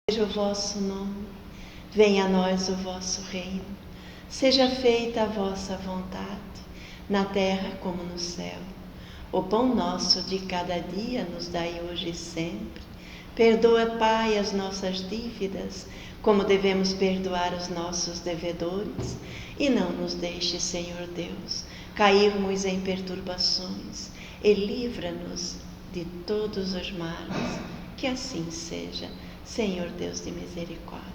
Seja o vosso nome, venha a nós o vosso reino, seja feita a vossa vontade, na terra como no céu. O pão nosso de cada dia nos dai hoje e sempre. Perdoa, Pai, as nossas dívidas, como devemos perdoar os nossos devedores. E não nos deixe, Senhor Deus, cairmos em perturbações, e livra-nos de todos os males. Que assim seja, Senhor Deus de misericórdia.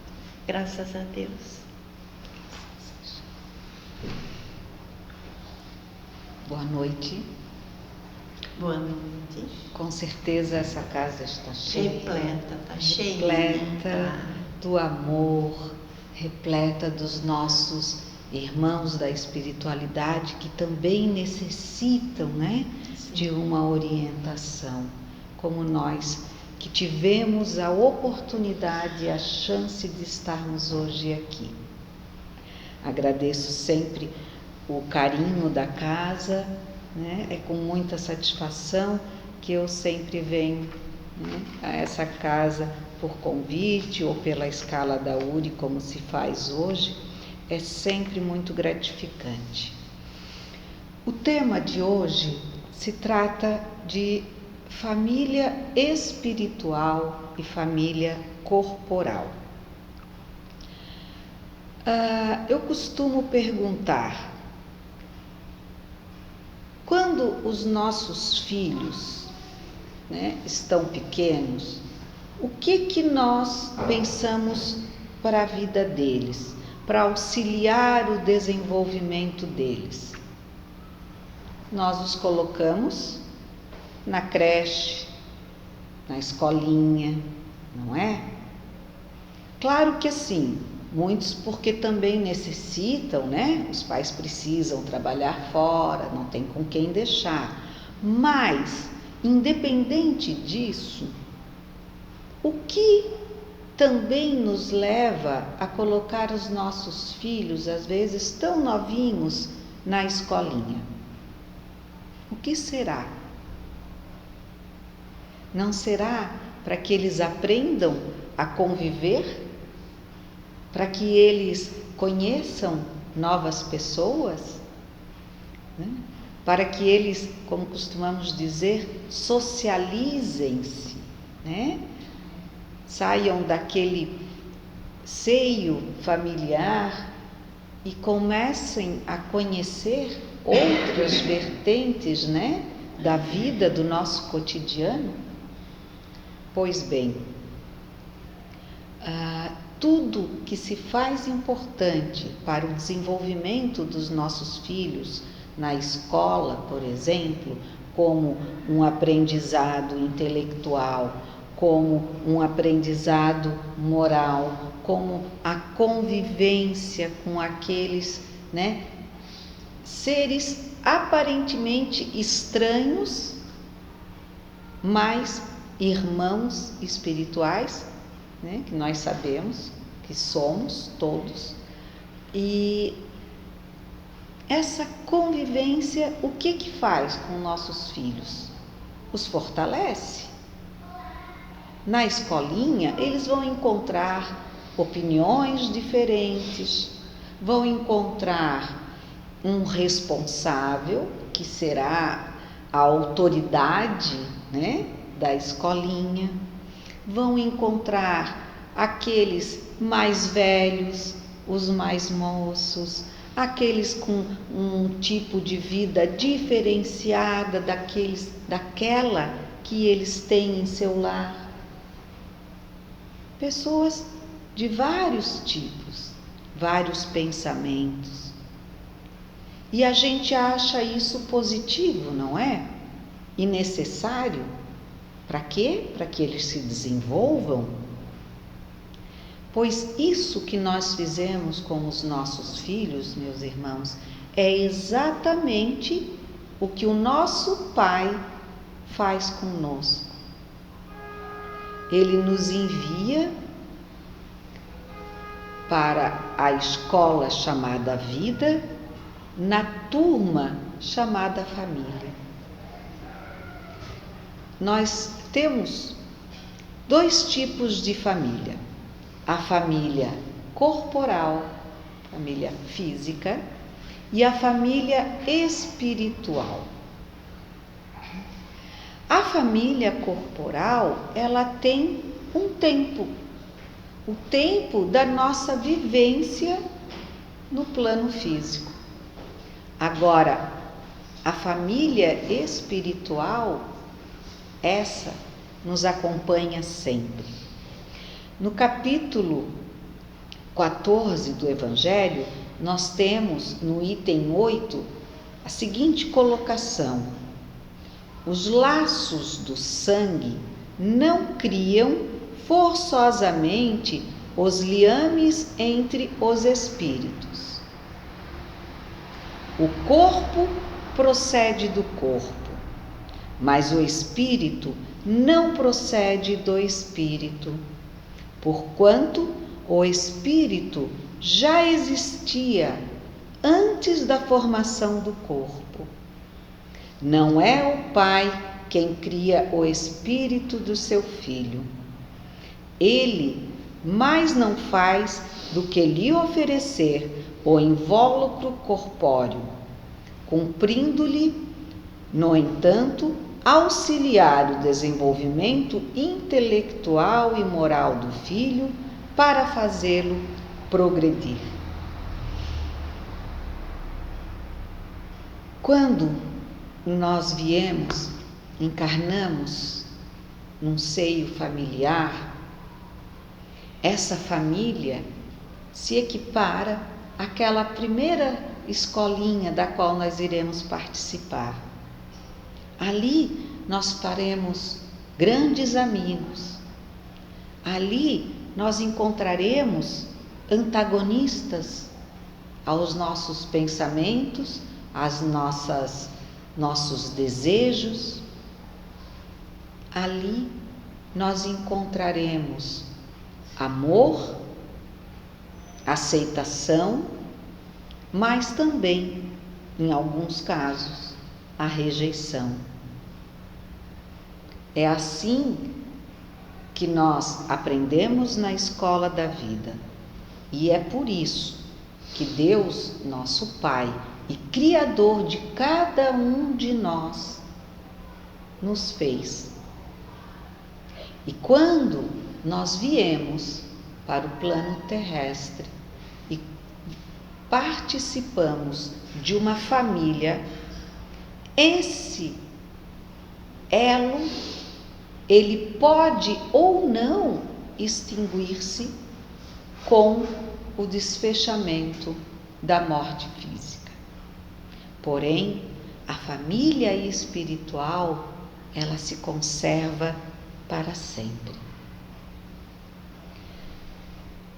Graças a Deus. Boa noite. Boa noite. Com certeza essa casa está cheia. Repleta, está cheia. Repleta do amor, repleta dos nossos irmãos da espiritualidade que também necessitam, né, de uma orientação, como nós que tivemos a oportunidade e a chance de estarmos hoje aqui. Agradeço sempre o carinho da casa, né? É com muita satisfação que eu sempre venho, né, a essa casa por convite ou pela escala da URI, como se faz hoje, é sempre muito gratificante. O tema de hoje se trata de família espiritual e família corporal. Eu costumo perguntar, quando os nossos filhos, né, estão pequenos, o que nós pensamos para a vida deles, para auxiliar o desenvolvimento deles? Nós os colocamos na creche, na escolinha, não é? Claro que sim, muitos porque também necessitam, né? Os pais precisam trabalhar fora, não tem com quem deixar. Mas, independente disso, o que também nos leva a colocar os nossos filhos, às vezes tão novinhos, na escolinha? O que será? Não será para que eles aprendam a conviver? Para que eles conheçam novas pessoas? Né? Para que eles, como costumamos dizer, socializem-se, né? Saiam daquele seio familiar e comecem a conhecer outras vertentes, né, da vida, do nosso cotidiano? Pois bem, tudo que se faz importante para o desenvolvimento dos nossos filhos na escola, por exemplo, como um aprendizado intelectual, como um aprendizado moral, como a convivência com aqueles, né, seres aparentemente estranhos, mas irmãos espirituais, né, que nós sabemos que somos todos. E essa convivência, o que faz com nossos filhos? Os fortalece. Na escolinha, eles vão encontrar opiniões diferentes, vão encontrar um responsável, que será a autoridade, né, da escolinha, vão encontrar aqueles mais velhos, os mais moços, aqueles com um tipo de vida diferenciada daquela que eles têm em seu lar. Pessoas de vários tipos, vários pensamentos. E a gente acha isso positivo, não é? E necessário. Para quê? Para que eles se desenvolvam. Pois isso que nós fizemos com os nossos filhos, meus irmãos, é exatamente o que o nosso Pai faz conosco. Ele nos envia para a escola chamada vida, na turma chamada família. Nós temos dois tipos de família. a família corporal, família física, e a família espiritual. A família corporal, ela tem um tempo, o tempo da nossa vivência no plano físico. Agora, a família espiritual, essa nos acompanha sempre. No capítulo 14 do Evangelho, nós temos no item 8 a seguinte colocação: os laços do sangue não criam forçosamente os liames entre os espíritos. O corpo procede do corpo, mas o espírito não procede do espírito, porquanto o espírito já existia antes da formação do corpo. Não é o Pai quem cria o espírito do seu filho. Ele mais não faz do que lhe oferecer o invólucro corpóreo, cumprindo-lhe, no entanto, auxiliar o desenvolvimento intelectual e moral do filho para fazê-lo progredir. Quando nós encarnamos num seio familiar, essa família se equipara àquela primeira escolinha da qual nós iremos participar. Ali nós faremos grandes amigos. Ali nós encontraremos antagonistas aos nossos pensamentos, às nossos desejos. Ali nós encontraremos amor, aceitação, mas também, em alguns casos, a rejeição. É assim que nós aprendemos na escola da vida. E é por isso que Deus, nosso Pai e Criador de cada um de nós, nos fez. E quando nós viemos para o plano terrestre e participamos de uma família, esse elo, ele pode ou não extinguir-se com o desfechamento da morte física. Porém, a família espiritual, ela se conserva para sempre.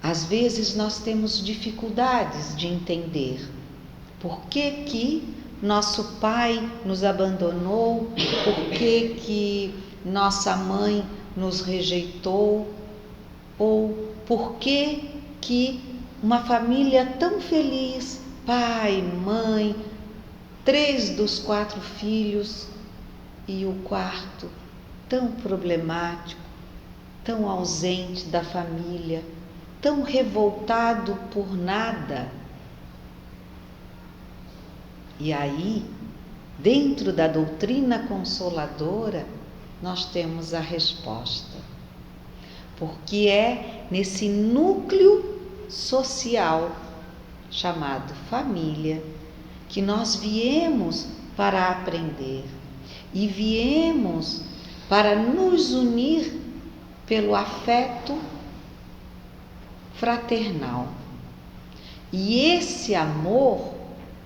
Às vezes nós temos dificuldades de entender por que nosso pai nos abandonou, por que nossa mãe nos rejeitou, ou por que uma família tão feliz, pai, mãe, 3 dos 4 filhos, e o quarto tão problemático, tão ausente da família, tão revoltado por nada. E aí, dentro da doutrina consoladora, nós temos a resposta. Porque é nesse núcleo social chamado família que nós viemos para aprender e viemos para nos unir pelo afeto fraternal. E esse amor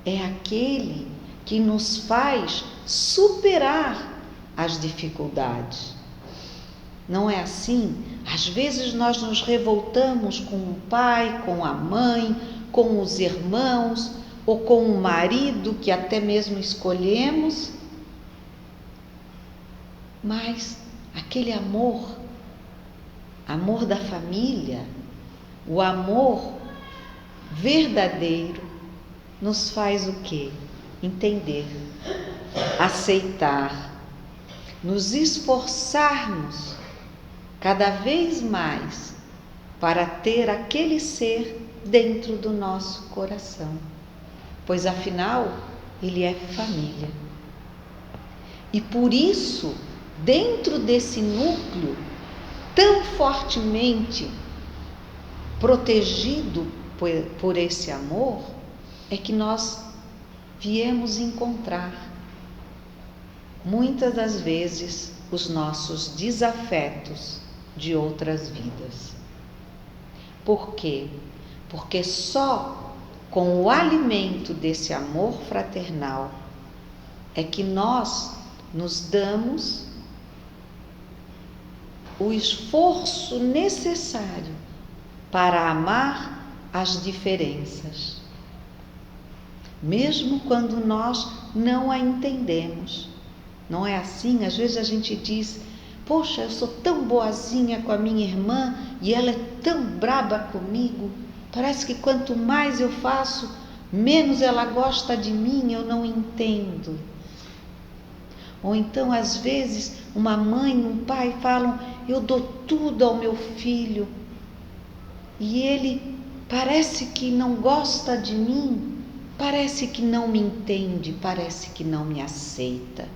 é aquele que nos faz superar as dificuldades. Não é assim? Às vezes nós nos revoltamos com o pai, com a mãe, com os irmãos, ou com o marido que até mesmo escolhemos. Mas aquele amor da família, o amor verdadeiro, nos faz o quê? Entender, aceitar, nos esforçarmos cada vez mais para ter aquele ser dentro do nosso coração, pois afinal ele é família. E por isso, dentro desse núcleo tão fortemente protegido por esse amor, é que nós viemos encontrar muitas das vezes os nossos desafetos de outras vidas. Por quê? Porque só com o alimento desse amor fraternal é que nós nos damos o esforço necessário para amar as diferenças, mesmo quando nós não a entendemos. Não é assim? Às vezes a gente diz: poxa, eu sou tão boazinha com a minha irmã e ela é tão braba comigo. Parece que quanto mais eu faço, menos ela gosta de mim, eu não entendo. Ou então, às vezes, uma mãe e um pai falam: eu dou tudo ao meu filho e ele parece que não gosta de mim, parece que não me entende, parece que não me aceita.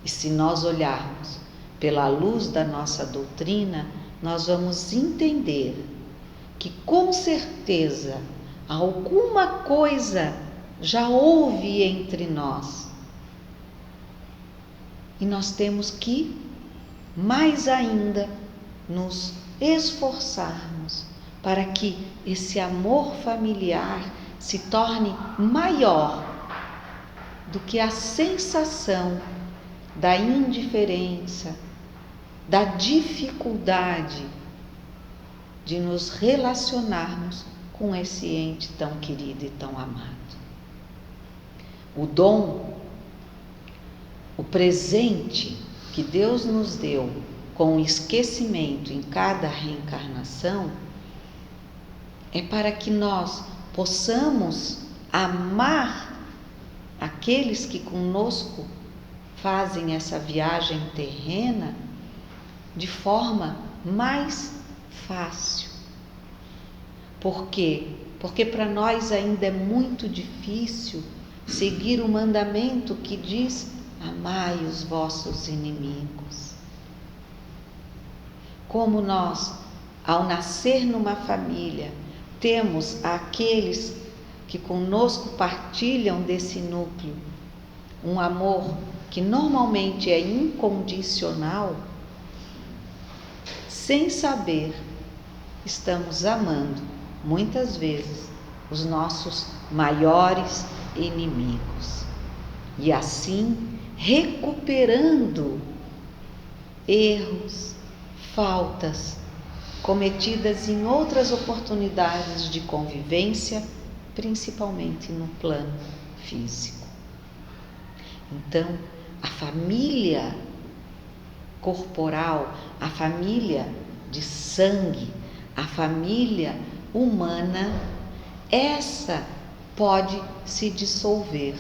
E se nós olharmos pela luz da nossa doutrina, nós vamos entender que com certeza alguma coisa já houve entre nós. E nós temos que, mais ainda, nos esforçarmos para que esse amor familiar se torne maior do que a sensação da indiferença, da dificuldade de nos relacionarmos com esse ente tão querido e tão amado. O dom, o presente que Deus nos deu com o esquecimento em cada reencarnação, é para que nós possamos amar aqueles que conosco fazem essa viagem terrena de forma mais fácil. Por quê? Porque para nós ainda é muito difícil seguir o mandamento que diz: amai os vossos inimigos. Como nós, ao nascer numa família, temos aqueles que conosco partilham desse núcleo, um amor que normalmente é incondicional, sem saber, estamos amando, muitas vezes, os nossos maiores inimigos. E assim, recuperando erros, faltas cometidas em outras oportunidades de convivência, principalmente no plano físico. Então, a família corporal, a família de sangue, a família humana, essa pode se dissolver.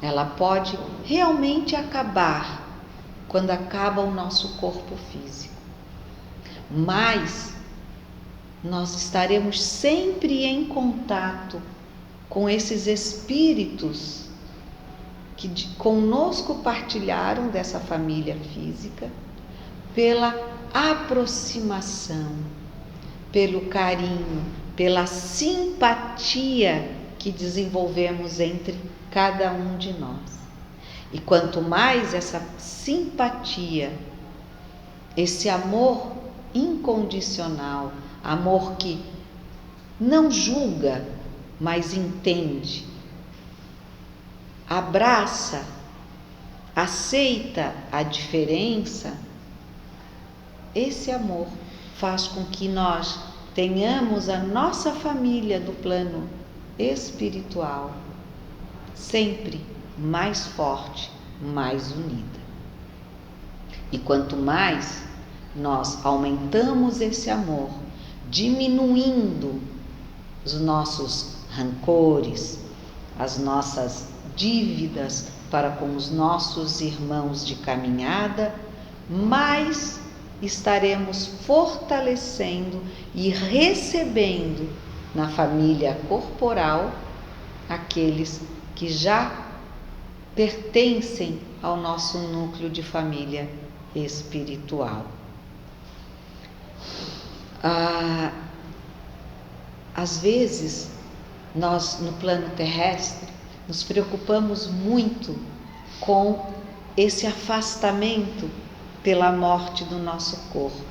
Ela pode realmente acabar quando acaba o nosso corpo físico. Mas nós estaremos sempre em contato com esses espíritos que conosco partilharam dessa família física, pela aproximação, pelo carinho, pela simpatia que desenvolvemos entre cada um de nós. E quanto mais essa simpatia, esse amor incondicional, amor que não julga, mas entende, abraça, aceita a diferença, esse amor faz com que nós tenhamos a nossa família do plano espiritual sempre mais forte, mais unida. E quanto mais nós aumentamos esse amor, diminuindo os nossos rancores, as nossas dívidas para com os nossos irmãos de caminhada, mais estaremos fortalecendo e recebendo na família corporal aqueles que já pertencem ao nosso núcleo de família espiritual. Às vezes, nós no plano terrestre nos preocupamos muito com esse afastamento pela morte do nosso corpo.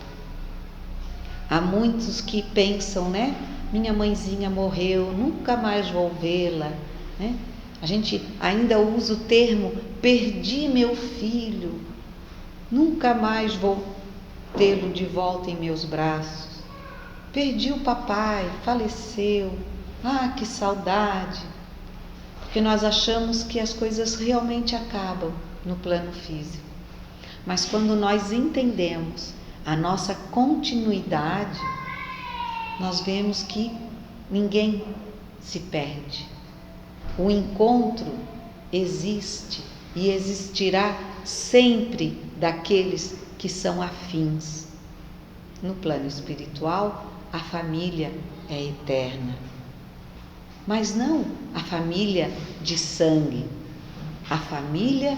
Há muitos que pensam, né? Minha mãezinha morreu, nunca mais vou vê-la, né? A gente ainda usa o termo perdi meu filho, nunca mais vou tê-lo de volta em meus braços. Perdi o papai, faleceu, que saudade. Porque nós achamos que as coisas realmente acabam no plano físico. Mas quando nós entendemos a nossa continuidade, nós vemos que ninguém se perde. O encontro existe e existirá sempre daqueles que são afins. No plano espiritual, a família é eterna. Mas não a família de sangue, a família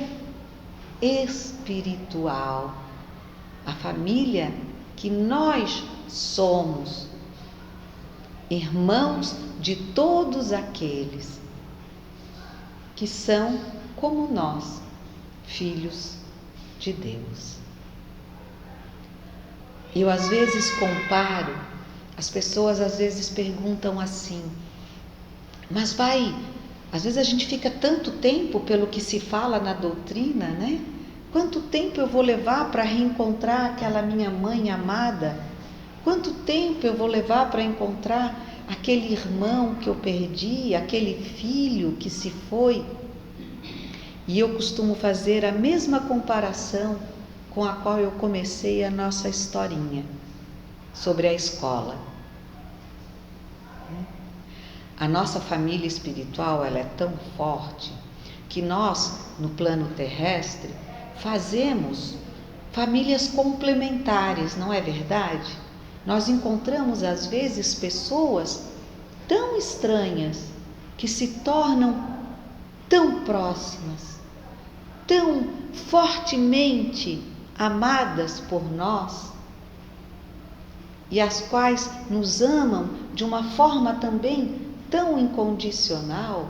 espiritual, a família que nós somos, irmãos de todos aqueles que são como nós, filhos de Deus. Eu às vezes comparo, as pessoas às vezes perguntam assim, mas às vezes a gente fica tanto tempo pelo que se fala na doutrina, né? Quanto tempo eu vou levar para reencontrar aquela minha mãe amada? Quanto tempo eu vou levar para encontrar aquele irmão que eu perdi, aquele filho que se foi? E eu costumo fazer a mesma comparação com a qual eu comecei a nossa historinha sobre a escola. A nossa família espiritual, ela é tão forte que nós, no plano terrestre, fazemos famílias complementares, não é verdade? Nós encontramos às vezes pessoas tão estranhas que se tornam tão próximas, tão fortemente amadas por nós e as quais nos amam de uma forma também tão incondicional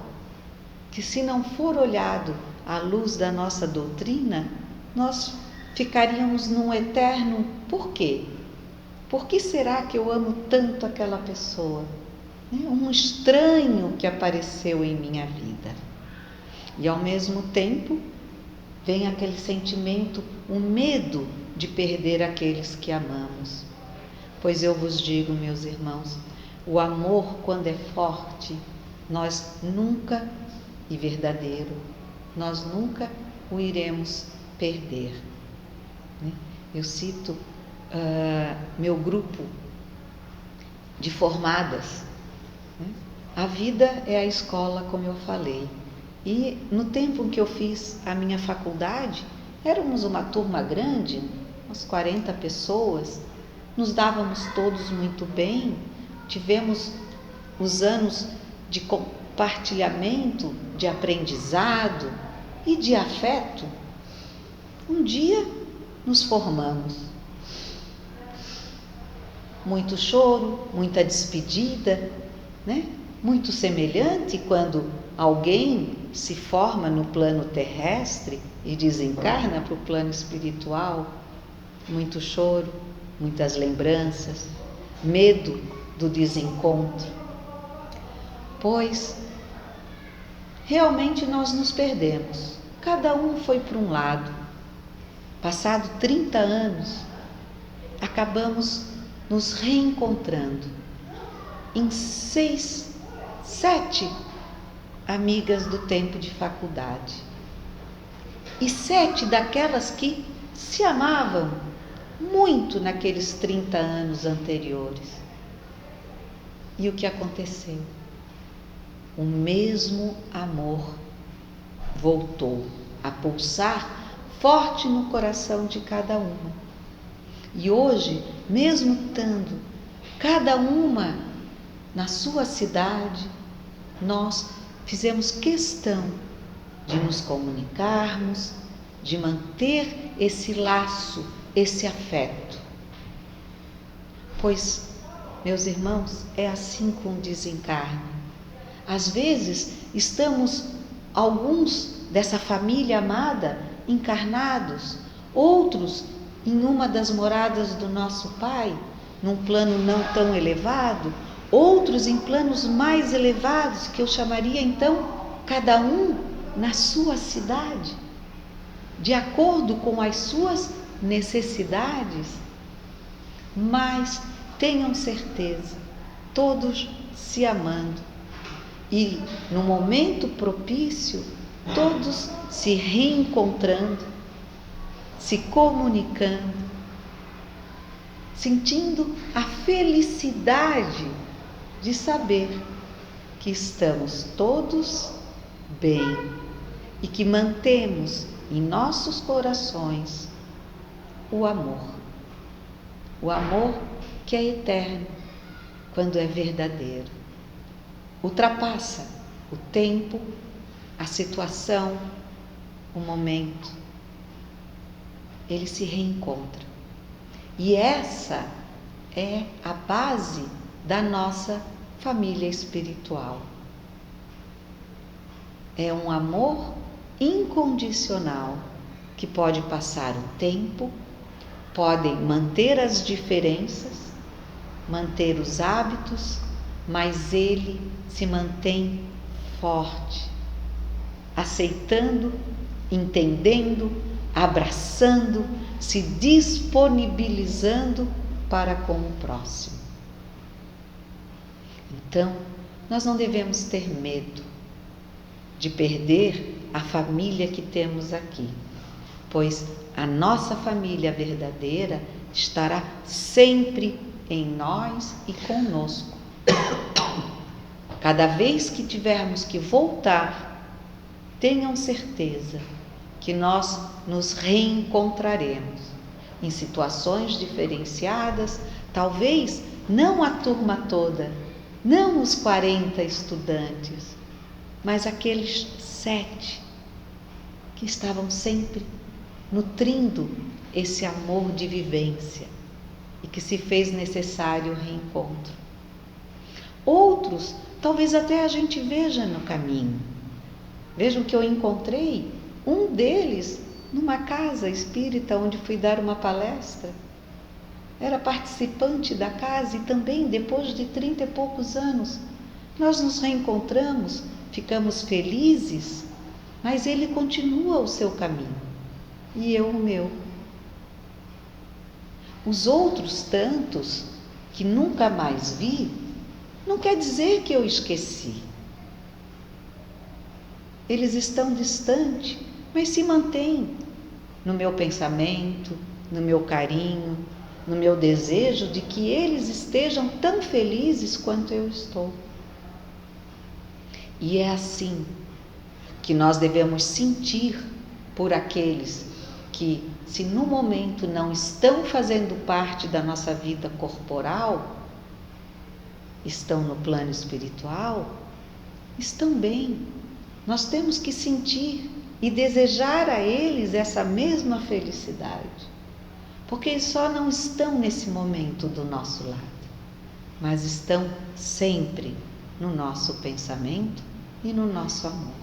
que, se não for olhado à luz da nossa doutrina, nós ficaríamos num eterno por quê? Por que será que eu amo tanto aquela pessoa? Um estranho que apareceu em minha vida. E ao mesmo tempo vem aquele sentimento, o medo de perder aqueles que amamos. Pois eu vos digo, meus irmãos, o amor, quando é forte, nós nunca, e verdadeiro, nós nunca o iremos perder. Eu cito meu grupo de formadas. A vida é a escola, como eu falei. E no tempo em que eu fiz a minha faculdade, éramos uma turma grande, umas 40 pessoas, nos dávamos todos muito bem, tivemos os anos de compartilhamento, de aprendizado e de afeto. Um dia nos formamos. Muito choro, muita despedida, né? Muito semelhante quando alguém se forma no plano terrestre e desencarna para o plano espiritual. Muito choro, muitas lembranças, medo do desencontro. Pois realmente nós nos perdemos. Cada um foi para um lado. Passado 30 anos, acabamos nos reencontrando em 6, 7 amigas do tempo de faculdade. E 7 daquelas que se amavam muito naqueles 30 anos anteriores. E o que aconteceu? O mesmo amor voltou a pulsar forte no coração de cada uma. E hoje, mesmo estando cada uma na sua cidade, nós fizemos questão de nos comunicarmos, de manter esse laço, esse afeto. Pois, meus irmãos, é assim com o desencarne. Às vezes estamos, alguns dessa família amada, encarnados, outros em uma das moradas do nosso Pai, num plano não tão elevado, outros em planos mais elevados, que eu chamaria então cada um na sua cidade, de acordo com as suas necessidades. Mas tenham certeza, todos se amando, e no momento propício, todos se reencontrando, se comunicando, sentindo a felicidade de saber que estamos todos bem e que mantemos em nossos corações o amor que é eterno quando é verdadeiro. Ultrapassa o tempo, a situação, o momento. Ele se reencontra. E essa é a base da nossa família espiritual. É um amor incondicional que pode passar o tempo, podem manter as diferenças, manter os hábitos, mas ele se mantém forte, aceitando, entendendo, abraçando, se disponibilizando para com o próximo. Então, nós não devemos ter medo de perder a família que temos aqui, pois a nossa família verdadeira estará sempre em nós e conosco. Cada vez que tivermos que voltar, tenham certeza que nós nos reencontraremos em situações diferenciadas, talvez não a turma toda, não os 40 estudantes, mas aqueles 7 que estavam sempre nutrindo esse amor de vivência e que se fez necessário o reencontro. Outros, talvez até a gente veja no caminho. Vejam que eu encontrei um deles numa casa espírita onde fui dar uma palestra. Era participante da casa e também, depois de 30 e poucos anos, nós nos reencontramos, ficamos felizes, mas ele continua o seu caminho e eu o meu. Os outros tantos que nunca mais vi, não quer dizer que eu esqueci. Eles estão distantes, mas se mantêm no meu pensamento, no meu carinho, no meu desejo de que eles estejam tão felizes quanto eu estou. E é assim que nós devemos sentir por aqueles que, se no momento não estão fazendo parte da nossa vida corporal, estão no plano espiritual, estão bem. Nós temos que sentir e desejar a eles essa mesma felicidade, porque eles só não estão nesse momento do nosso lado, mas estão sempre no nosso pensamento e no nosso amor.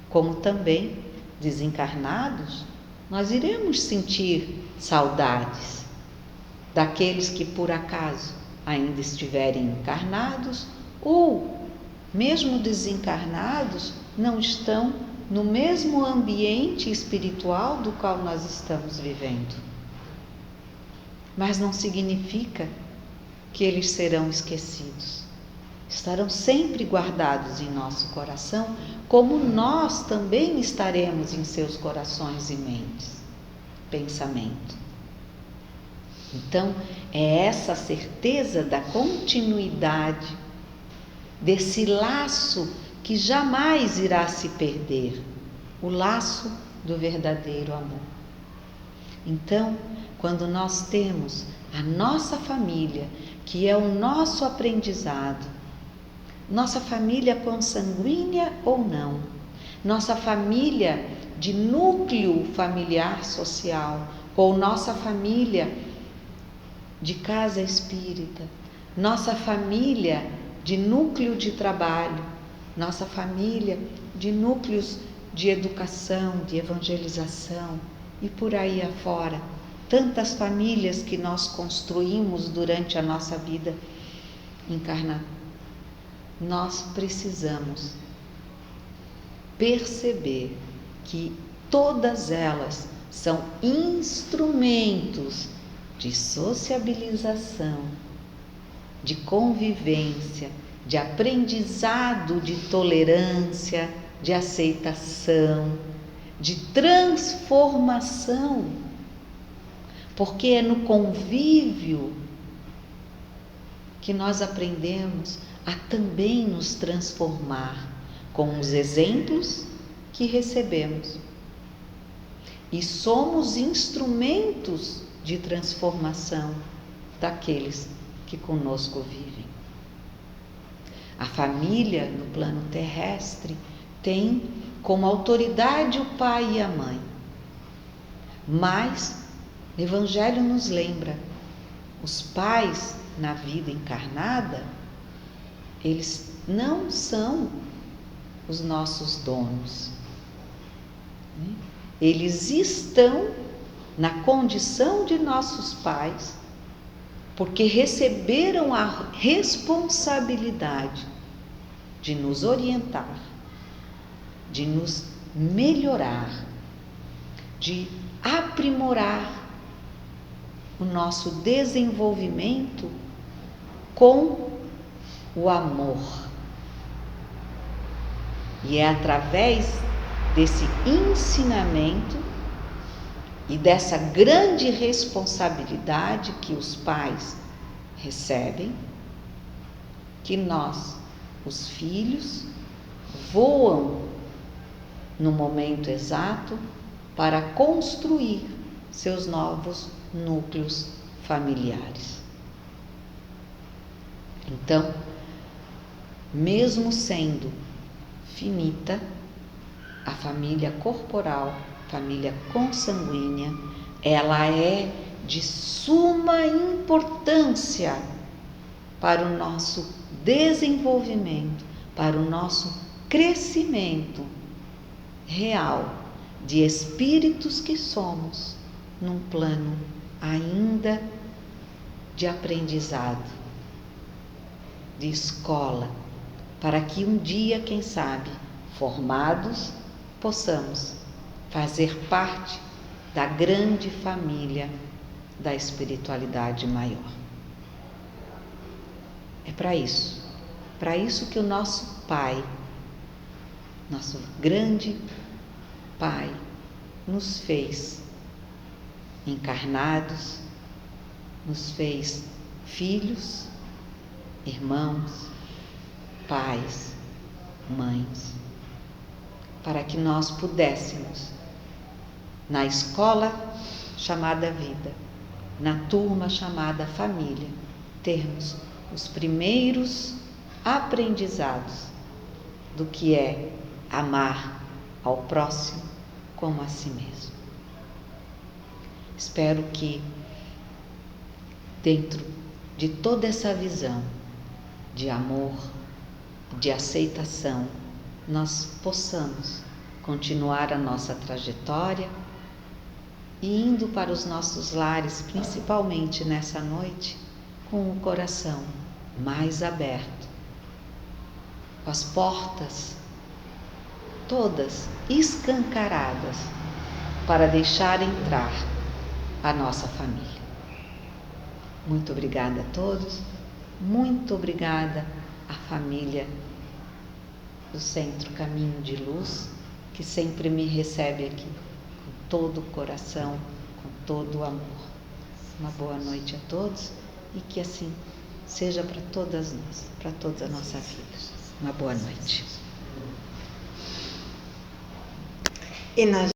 Como também, desencarnados, nós iremos sentir saudades daqueles que por acaso ainda estiverem encarnados ou, mesmo desencarnados, não estão no mesmo ambiente espiritual do qual nós estamos vivendo. Mas não significa que eles serão esquecidos. Estarão sempre guardados em nosso coração, como nós também estaremos em seus corações e mentes, pensamento. Então, é essa certeza da continuidade, desse laço que jamais irá se perder, o laço do verdadeiro amor. Então, quando nós temos a nossa família, que é o nosso aprendizado, nossa família consanguínea ou não, nossa família de núcleo familiar social, ou nossa família de casa espírita, nossa família de núcleo de trabalho, nossa família de núcleos de educação, de evangelização e por aí afora. Tantas famílias que nós construímos durante a nossa vida encarnada. Nós precisamos perceber que todas elas são instrumentos de sociabilização, de convivência, de aprendizado, de tolerância, de aceitação, de transformação, porque é no convívio que nós aprendemos a também nos transformar com os exemplos que recebemos. E somos instrumentos de transformação daqueles que conosco vivem. A família no plano terrestre tem como autoridade o pai e a mãe. Mas o Evangelho nos lembra, os pais na vida encarnada, eles não são os nossos donos. Eles estão na condição de nossos pais, porque receberam a responsabilidade de nos orientar, de nos melhorar, de aprimorar o nosso desenvolvimento com o amor. E é através desse ensinamento e dessa grande responsabilidade que os pais recebem, que nós, os filhos, voam no momento exato para construir seus novos núcleos familiares. Então, mesmo sendo finita, a família corporal, família consanguínea, ela é de suma importância para o nosso desenvolvimento, para o nosso crescimento real de espíritos que somos num plano ainda de aprendizado, de escola, para que um dia, quem sabe, formados, possamos fazer parte da grande família da espiritualidade maior. É para isso que o nosso Pai, nosso grande Pai, nos fez encarnados, nos fez filhos, irmãos, pais, mães, para que nós pudéssemos, na escola chamada vida, na turma chamada família, termos os primeiros aprendizados do que é amar ao próximo como a si mesmo. Espero que, dentro de toda essa visão de amor, de aceitação, nós possamos continuar a nossa trajetória e indo para os nossos lares, principalmente nessa noite, com o coração mais aberto, com as portas todas escancaradas para deixar entrar a nossa família. Muito obrigada a todos, muito obrigada à família do Centro Caminho de Luz, que sempre me recebe aqui com todo o coração, com todo o amor. Uma boa noite a todos e que assim seja para todas nós, para toda a nossa vida. Uma boa noite. E nós